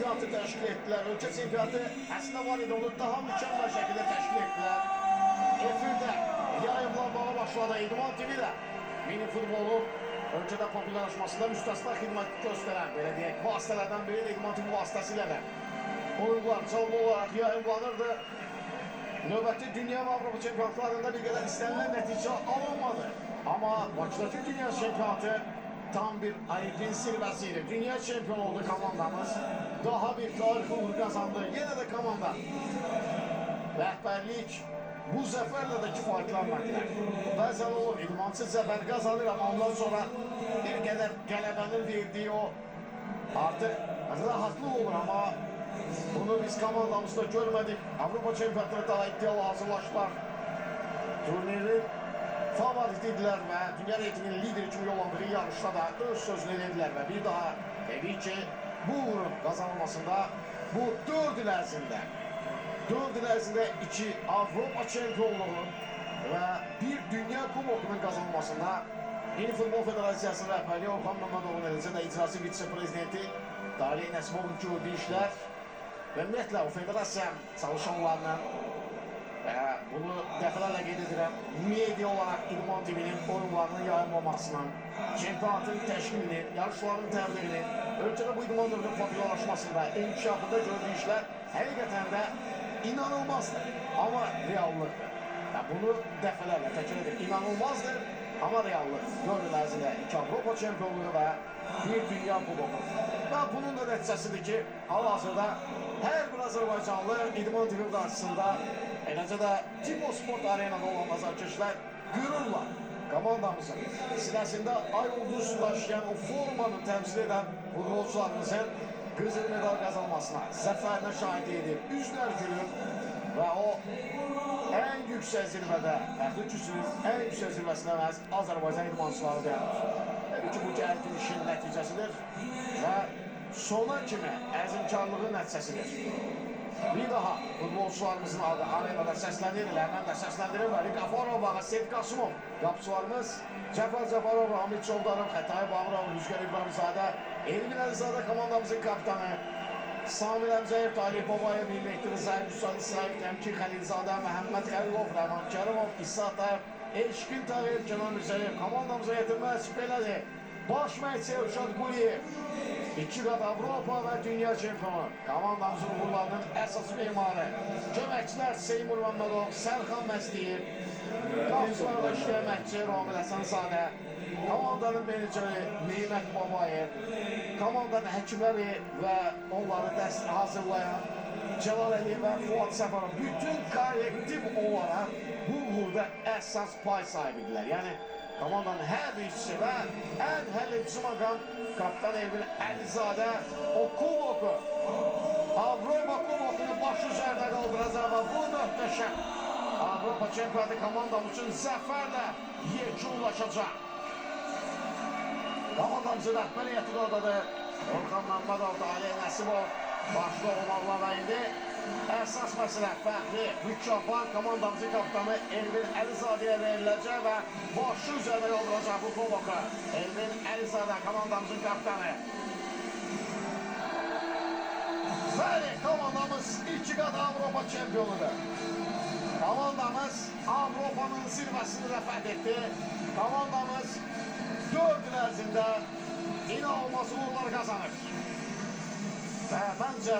çempionatı təşkil etdilər. Ölkə çempionatı əslində var idi, onu daha mükəmməl şəkildə təşkil etdilər. Efirdə yayımlanmağa başladı. İdman TV də mini futbolun ölkədə populyarlaşmasında müstəsna xidmət göstərən, belə deyək, vasitələrdən biri də İdman TV vasitəsilə də oyunlar canlı olaraq yayımlanırdı. Növbəti dünya və Avropa çempionatlarında bir qədər istənilən nəticə alınmadı. Amma Bakıdakı dünya çempionatı tam bir ayıpın zirvəsiydi. Dünya çempionu oldu komandamız. Daha bir tarixi uğur kazandı. Yine de komanda rəhbərlik bu zəfərlə də kifayətlənmədilər. Bəzən olur, idmançı zəfər qazanır, amma ondan sonra bir qədər qələbənin verdiyi o artıq rahatlıq olur, amma bunu biz komandamızda görmədik. Avropa çempionatına daha iddialı hazırlaşdılar. Turnirin favoritidirlər və dünya reytinginin lideri kimi yollandığı yarışda da öz sözünü dedilər və bir daha təbii ki, bu uğurun qazanılmasında bu 4 il ərzində 2 Avropa çempionluğu və bir dünya kubokunun qazanılmasında Yeni Futbol Federasiyasının rəhbərliyi Orxan Məmmədovun eləcə də icrası vitse-prezidenti Daliy Nəsimovun gördüyü işlər və ümumiyyətlə o federasiya çalışanlarla bunu dəfələrlə qeyd edirəm, media olaraq İdman TV-nin oyunlarının yayınlamasının, çempionatın təşkilinin, yarışların təbliğinin, ölkədə bu idman növünün populyarlaşmasında, inkişafında gördüyü işlər həqiqətən də inanılmazdır, amma reallıqdır. Bunu dəfələrlə təkrar edir, inanılmazdır, amma reallıqdır. 4 il ərzində 2 Avropa çempionluğu və bir dünya kuboku. Və bunun da nəticəsidir ki, hal-hazırda hər bir Azərbaycanlı İdman TV qarşısında eləcə də Tipo Sport Arenada olan azarkeşlər qürurla komandamızın sinəsində ay ulduz daşıyan o formanı təmsil edən futbolçularımızın qızıl medal qazanmasına, zəfərinə şahid edib, üzlər gülür və o ən yüksək zirvədə, fərqli küsünün ən yüksək zirvəsində məhz Azərbaycan idmançıları dayanır. Təbii ki, bu gərgin işin nəticəsidir və sona kimi əzimkarlığın nəticəsidir. Bir daha futbolçularımızın adı arenada səsləndirirlər, mən də səsləndirim və Qafarov, Seyid Qasımov, qapıçılarımız Cəfər Cəfarov, Hamid Çoldarov, Xətay Bağırov, Rüzgar İbrahimzadə, Elmin Əlizadə komandamızın kapitanı, Samir Əmzəyev, Talib Babayev, Millətli Zahid Üsad İsrail, Təmkin Xəlilzadə, Məhəmməd Xəlilov, Rəhman Kərimov, İsa Tayyib, Eşkin Tayyib, Canan Müzəyev, komandamıza yetirməz belədir. Baş məqsəd Elşad Quliyev, 2 qat Avropa və dünya çempionu, komandamızın uğurlarının əsas mimarı, köməkçilər Seymur Məmmədov, Sərxan Məsliyev, qapıçılarda işləyən məhkçi Ramil Həsənzadə, komandanın meneceri Neymət Babayev, komandanın həkimləri və onları hazırlayan Cəlal Əliyev və Fuad Səfərov, bütün kollektiv olaraq bu uğurda əsas pay sahibidirlər. Yəni, komandanın hər bir işçisi və ən həlledici məqam kapitan Elmin Əlizadə o kuboku, Avropa kubokunu başı üzərində qaldıracaq və bu möhtəşəm Avropa çempionatı komandamız üçün zəfərlə yekunlaşacaq. Komandamızın rəhbər heyəti oradadır. Orxan Məmmədov, Daliy Nəsimov başda olmaqla və indi əsas məsələ fəxri mükafat komandamızın kapitanı Elmin Əlizadəyə veriləcək və başı üzərində qaldıracaq bu kuboku. Elmin Əlizadə komandamızın kapitanı. Bəli, komandamız 2 qat Avropa çempionudur. Komandamız Avropanın zirvəsini də fəth etdi. Komandamız 4 il ərzində inanılmaz uğurlar qazanır. Və məncə